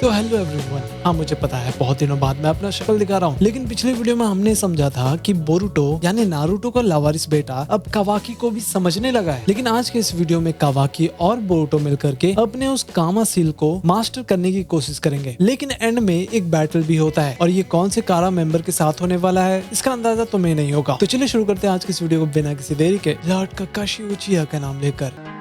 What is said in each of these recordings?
तो hello everyone, हाँ मुझे पता है बहुत दिनों बाद मैं अपना शक्ल दिखा रहा हूँ, लेकिन पिछले वीडियो में हमने समझा था कि बोरुतो यानी नारुतो का लावारिस बेटा अब कावाकी को भी समझने लगा है। लेकिन आज के इस वीडियो में कावाकी और बोरुतो मिलकर के अपने उस कामा सील को मास्टर करने की कोशिश करेंगे। लेकिन एंड में एक बैटल भी होता है और ये कौन से कारा मेंबर के साथ होने वाला है इसका अंदाजा तुम्हें नहीं होगा। तो चलिए शुरू करते हैं आज की इस वीडियो को बिना किसी देरी के लॉर्ड काकाशी उचिया का नाम लेकर।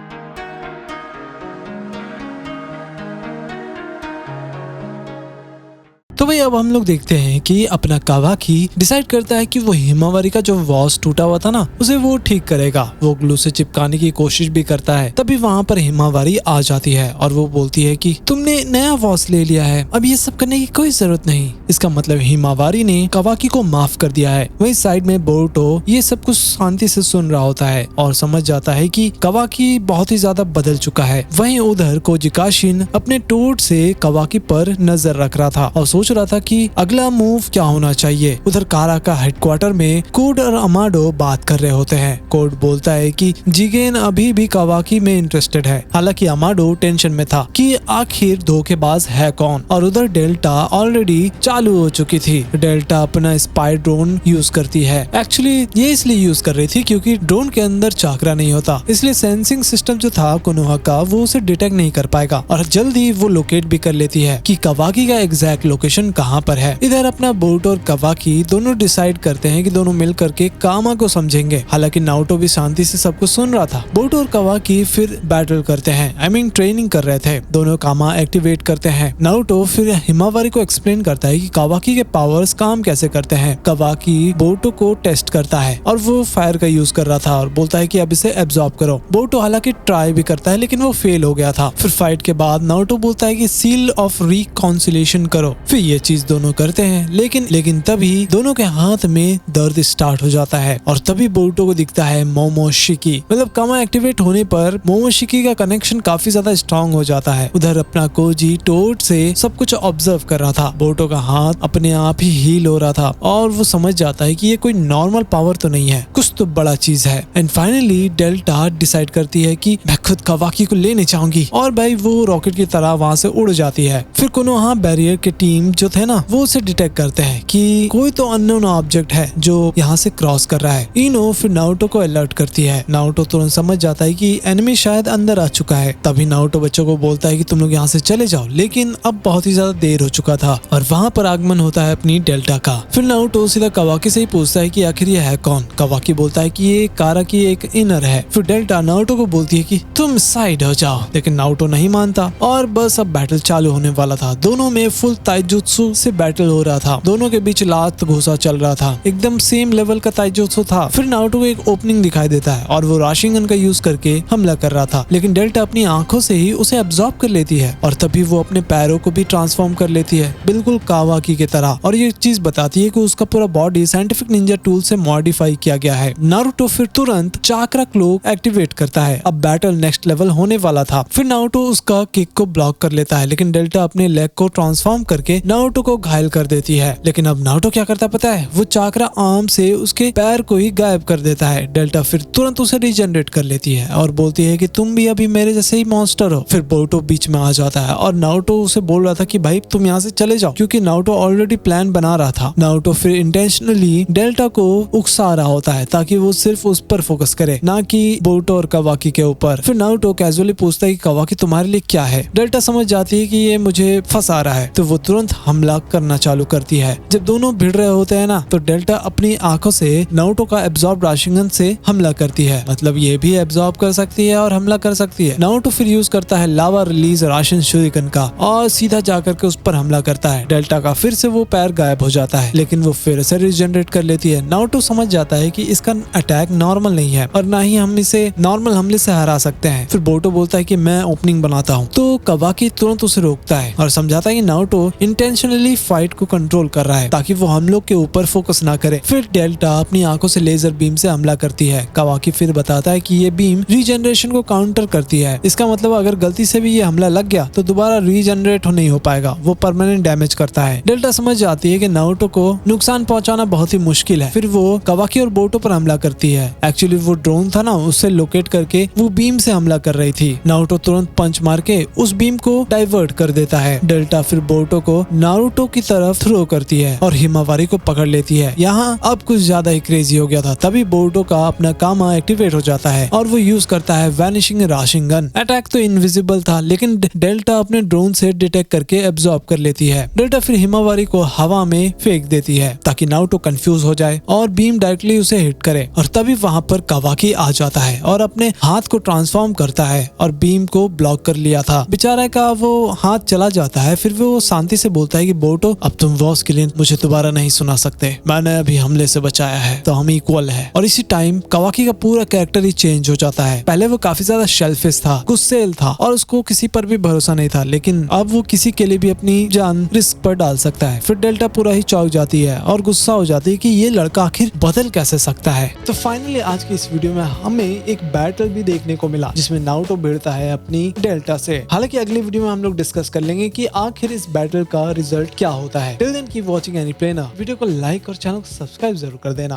तो भाई अब हम लोग देखते हैं कि अपना कावाकी डिसाइड करता है कि वो हिमावारी का जो वॉस टूटा हुआ था ना उसे वो ठीक करेगा। वो ग्लू से चिपकाने की कोशिश भी करता है। तभी वहाँ पर हिमावारी आ जाती है और वो बोलती है कि तुमने नया वॉस ले लिया है, अब ये सब करने की कोई जरूरत नहीं। इसका मतलब हिमावारी ने कावाकी को माफ कर दिया है। वहीं साइड में बोरुतो ये सब कुछ शांति से सुन रहा होता है और समझ जाता है कि कावाकी बहुत ही ज्यादा बदल चुका है। वहीं उधर कोजिकाशिन अपने टोट से कावाकी पर नजर रख रहा था और सोच रहा था कि अगला मूव क्या होना चाहिए। उधर कारा का हेडक्वार्टर में कोड और अमाडो बात कर रहे होते हैं। कोड बोलता है कि जिगेन अभी भी कावाकी में इंटरेस्टेड है। हालांकि अमाडो टेंशन में था कि आखिर धोखेबाज है कौन। और उधर डेल्टा ऑलरेडी चालू हो चुकी थी। डेल्टा अपना स्पाई ड्रोन यूज करती है। एक्चुअली ये इसलिए यूज कर रही थी क्योंकि ड्रोन के अंदर चाकरा नहीं होता, इसलिए सेंसिंग सिस्टम जो था कोनोहा का वो उसे डिटेक्ट नहीं कर पाएगा और जल्दी वो लोकेट भी कर लेती है कि कावाकी का एग्जैक्ट लोकेशन कहाँ पर है। इधर अपना बोरुतो और कावाकी दोनों डिसाइड करते हैं कि दोनों मिल करके कामा को समझेंगे। हालांकि नारुतो भी शांति से सब कुछ सुन रहा था। बोरुतो और कावाकी फिर बैटल करते हैं, ट्रेनिंग कर रहे थे। दोनों कामा एक्टिवेट करते हैं। नारुतो फिर हिमावारी को एक्सप्लेन करता है कि कावाकी के पावर्स काम कैसे करते हैं। कावाकी बोरुतो को टेस्ट करता है और वो फायर का यूज कर रहा था और बोलता है कि अब इसे एब्जॉर्ब करो। बोरुतो हालांकि ट्राई भी करता है लेकिन वो फेल हो गया था। फिर फाइट के बाद नारुतो बोलता है कि सील ऑफ रिकॉन्सिलेशन करो। फिर ये चीज दोनों करते हैं लेकिन तभी दोनों के हाथ में दर्द स्टार्ट हो जाता है और तभी बोरुतो को दिखता है मोमोशिकी। मतलब कामा एक्टिवेट होने पर मोमोशिकी का कनेक्शन काफी ज्यादा स्ट्रांग हो जाता है। उधर अपना कोजी टोट से सब कुछ ऑब्जर्व कर रहा था। बोरुतो का हाथ अपने आप ही हील हो रहा था और वो समझ जाता है कि ये कोई नॉर्मल पावर तो नहीं है, कुछ तो बड़ा चीज है। एंड फाइनली डेल्टा डिसाइड करती है कि मैं खुद कावाकी को लेने चाहूंगी और भाई वो रॉकेट की तरह वहाँ से उड़ जाती है। फिर कोनोहा बैरियर के टीम जो थे ना वो उसे डिटेक्ट करते हैं कि कोई तो अननोन ऑब्जेक्ट है जो यहाँ से क्रॉस कर रहा है। इनो फिर नारुतो को अलर्ट करती है। नारुतो तुरंत समझ जाता है कि एनिमी शायद अंदर आ चुका है। तभी नारुतो बच्चों को बोलता है कि तुम लोग यहाँ से चले जाओ, लेकिन अब बहुत ही ज्यादा देर हो चुका था और वहाँ पर आगमन होता है अपनी डेल्टा का। फिर नारुतो सीधा कावाकी से ही पूछता है कि आखिर ये है कौन। कावाकी बोलता है कि ये कारा की एक इनर है। फिर डेल्टा नारुतो को बोलती है कि तुम साइड हो जाओ, लेकिन नारुतो नहीं मानता और बस अब बैटल चालू होने वाला था। दोनों में फुल ताइजुत्सु से बैटल हो रहा था। दोनों के बीच लात घुसा चल रहा था, एकदम सेम लेवल का ताइजुत्सु था। फिर नारुतो को एक ओपनिंग दिखाई देता है और वो राशिंगन का यूज करके हमला कर रहा था, लेकिन डेल्टा अपनी आंखों से ही उसे एब्जॉर्ब कर लेती है और तभी वो अपने पैरों को भी ट्रांसफॉर्म कर लेती है बिल्कुल कावाकी की तरह। और ये चीज बताती है कि उसका पूरा बॉडी साइंटिफिक निंजा टूल से मॉडिफाई किया गया है। नारुतो फिर तुरंत चाक्रा क्लोक एक्टिवेट करता है। अब बैटल नेक्स्ट लेवल होने वाला था। फिर नारुतो उसका किक को ब्लॉक कर लेता है, लेकिन डेल्टा अपने लेग को ट्रांसफॉर्म करके नारुतो को घायल कर देती है। लेकिन अब नारुतो क्या करता है पता है, वो चाक्रा आर्म से उसके पैर को ही गायब कर देता है। डेल्टा फिर तुरंत उसे रीजनरेट कर लेती है और बोलती है कि तुम भी अभी मेरे जैसे ही मॉन्स्टर हो। फिर बोरुतो बीच में आ जाता है और नारुतो उसे बोल रहा था कि भाई तुम यहाँ से चले जाओ, क्योंकि नारुतो ऑलरेडी प्लान बना रहा था। नारुतो फिर इंटेंशनली डेल्टा को उकसा रहा होता है ताकि वो सिर्फ उस पर फोकस करे, ना कि बोरुतो और कावाकी के ऊपर। फिर नारुतो कैजुअली पूछता है कि कावाकी तुम्हारे लिए क्या है। डेल्टा समझ जाती है कि ये मुझे फंसा रहा है, तो वो तुरंत हमला करना चालू करती है। जब दोनों भिड़ रहे होते हैं ना तो डेल्टा अपनी आंखों से नारुतो का एब्जॉर्ब राशिंगन से हमला करती है। मतलब ये भी एब्जॉर्ब कर सकती है और हमला कर सकती है। नारुतो फिर यूज करता है लावा रिलीज राशिन शुरिकन का और सीधा जाकर के उस पर हमला करता है। डेल्टा का फिर से वो पैर गायब हो जाता है, लेकिन वो फिर से रिजनरेट कर लेती है। नारुतो समझ जाता है कि इसका अटैक नॉर्मल नहीं है और ना ही हम इसे नॉर्मल हमले से हरा सकते हैं। फिर बोरुतो बोलता है कि मैं ओपनिंग बनाता हूँ, तो कावाकी तुरंत उसे रोकता है और समझाता है कि नारुतो इंटेंशनली फाइट को कंट्रोल कर रहा है ताकि वो हम लोग के ऊपर फोकस ना करे। फिर डेल्टा अपनी आंखों से लेजर बीम से हमला करती है। कावाकी फिर बताता है कि ये बीम रीजनरेशन को काउंटर करती है। इसका मतलब अगर गलती से भी ये हमला लग गया तो दोबारा रीजनरेट नहीं हो पाएगा, वो परमानेंट डैमेज करता है। डेल्टा समझ जाती है कि नारुतो को नुकसान पहुंचाना बहुत ही मुश्किल है। फिर वो कावाकी और बोरुतो पर हमला करती है। एक्चुअली वो ड्रोन था ना, उससे लोकेट करके वो बीम से हमला कर रही थी। नारुतो तुरंत पंच मार के उस बीम को डाइवर्ट कर देता है। डेल्टा फिर बोरुतो को नारुतो की तरफ थ्रो करती है और हिमावारी को पकड़ लेती है। यहाँ अब कुछ ज्यादा ही क्रेजी हो गया था। तभी बोरुतो का अपना कामा एक्टिवेट हो जाता है और वो यूज करता है वैनिशिंग राशिंगन। अटैक तो इनविजिबल था लेकिन डेल्टा अपने ड्रोन से डिटेक्ट करके एब्जॉर्ब कर लेती है। डेल्टा फिर हिमावारी को हवा में फेंक देती है ताकि नारुतो कंफ्यूज हो जाए और बीम डायरेक्टली उसे हिट करे। और तभी वहाँ पर कावाकी आ जाता है और अपने हाथ को ट्रांसफॉर्म करता है और बीम को ब्लॉक कर लिया था। बेचारा का वो हाथ चला जाता है। फिर वो शांति से बोलता है कि बोरुतो, अब तुम वॉस के लिए मुझे दोबारा नहीं सुना सकते, मैंने अभी हमले से बचाया है तो हम इक्वल है। और इसी टाइम कावाकी का पूरा कैरेक्टर ही चेंज हो जाता है। पहले वो काफी ज्यादा शेल्फिश था, गुस्सेल था और उसको किसी पर भी भरोसा नहीं था, लेकिन अब वो किसी के लिए भी अपनी जान रिस्क पर डाल सकता है। फिर डेल्टा पूरा ही चौंक जाती है और गुस्सा हो जाती है कि ये लड़का आखिर बदल कैसे सकता है। तो फाइनली आज की इस वीडियो में हमें एक बैटल भी देखने को मिला जिसमें नारुतो भिड़ता है अपनी डेल्टा से। हालांकि अगली वीडियो में हम लोग डिस्कस कर लेंगे कि आखिर इस बैटल का रिजल्ट क्या होता है। टिल देन कीप वॉचिंग एनीप्लेनर। वीडियो को लाइक और चैनल को सब्सक्राइब जरूर कर देना।